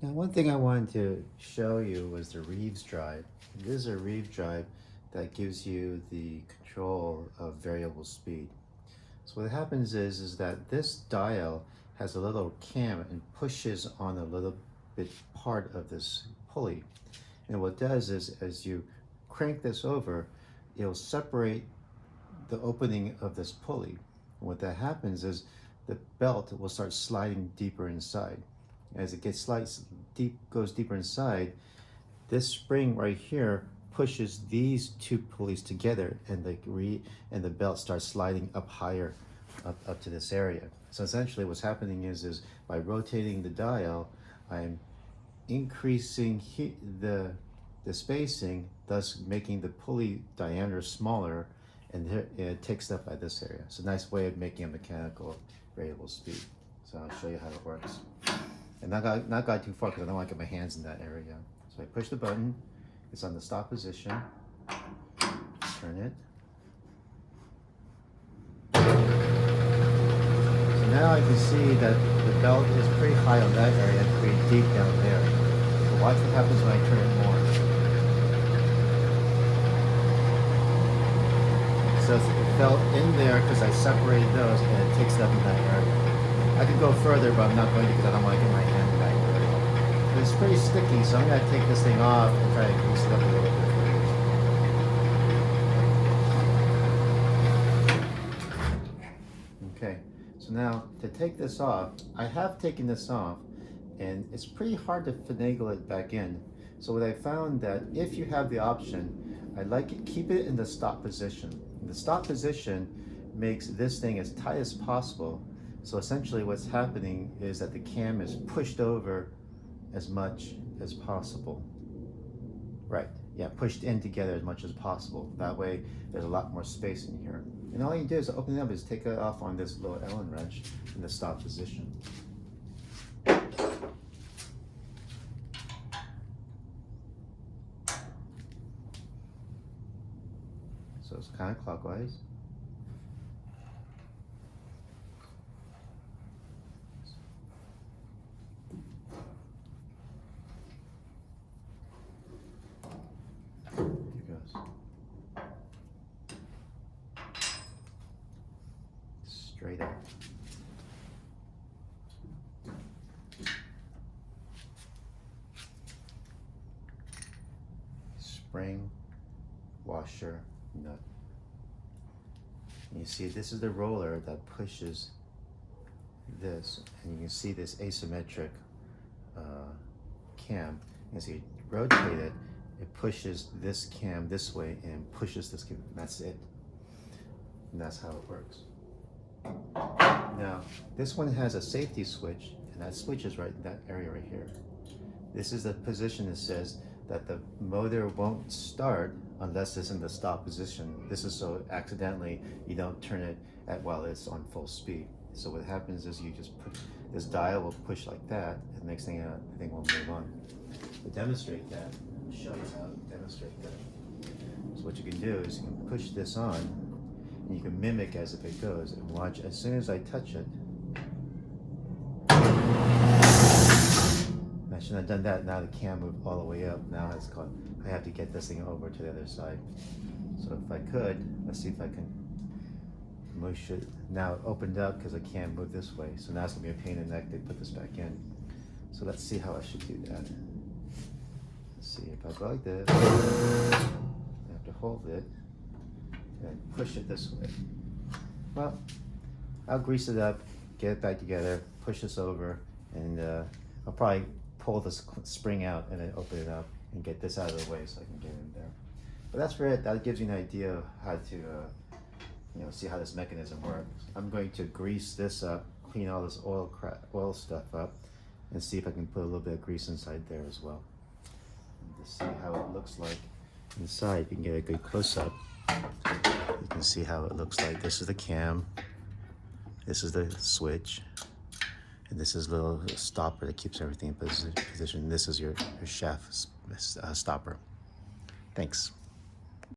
Now, one thing I wanted to show you was the Reeves drive. This is a Reeves drive that gives you the control of variable speed. So what happens is that this dial has a little cam and pushes on a little bit part of this pulley. And what it does is, as you crank this over, it'll separate the opening of this pulley. And what that happens is the belt will start sliding deeper inside. As it goes deeper inside, this spring right here pushes these two pulleys together, and the belt starts sliding up higher, up to this area. So essentially, what's happening is by rotating the dial, I'm increasing the spacing, thus making the pulley diameter smaller, and it takes up by this area. It's a nice way of making a mechanical variable speed. So I'll show you how it works. And not got too far because I don't want to get my hands in that area. So I push the button, it's on the stop position, turn it. So now I can see that the belt is pretty high on that area and pretty deep down there. So watch what happens when I turn it more. So it fell in there because I separated those, and it takes it up in that area. I could go further, but I'm not going to because I don't want to get my hand back there. But it's pretty sticky, so I'm going to take this thing off and try to grease it up a little bit. Okay, so now to take this off, I have taken this off, and it's pretty hard to finagle it back in. So what I found that if you have the option, I like it, keep it in the stop position. The stop position makes this thing as tight as possible. So essentially what's happening is that the cam is pushed over as much as possible. Right, yeah, pushed in together as much as possible. That way there's a lot more space in here. And all you do is open it up, is take it off on this little Allen wrench in the stop position. So it's kind of clockwise. Here goes. Straight up. Spring, washer, nut. And you see this is the roller that pushes this, and you can see this asymmetric cam. As you rotate it, it pushes this cam this way and pushes this cam. That's it. And that's how it works. Now, this one has a safety switch, and that switch is right in that area right here. This is the position that says that the motor won't start unless it's in the stop position. This is so accidentally you don't turn it while it's on full speed. So what happens is you just put this dial will push like that, and the next thing the thing will move on. To demonstrate that, I'll show you how to demonstrate that. So what you can do is you can push this on, and you can mimic as if it goes, and watch as soon as I touch it. I shouldn't have done that. Now the cam moved all the way up. Now it's called, I have to get this thing over to the other side. So if I could, let's see if I can mush it. Now it opened up because the cam moved this way. So now it's gonna be a pain in the neck to put this back in. So let's see how I should do that. Let's see if I go like this. I have to hold it and push it this way. Well, I'll grease it up, get it back together, push this over, and I'll probably pull this spring out and then open it up and get this out of the way so I can get in there. But that's for it. That gives you an idea of how to see how this mechanism works. I'm going to grease this up, clean all this oil stuff up, and see if I can put a little bit of grease inside there as well. And to see how it looks like inside, you can get a good close-up. You can see how it looks like. This is the cam, this is the switch, and this is a little stopper that keeps everything in position. This is your shaft stopper. Thanks.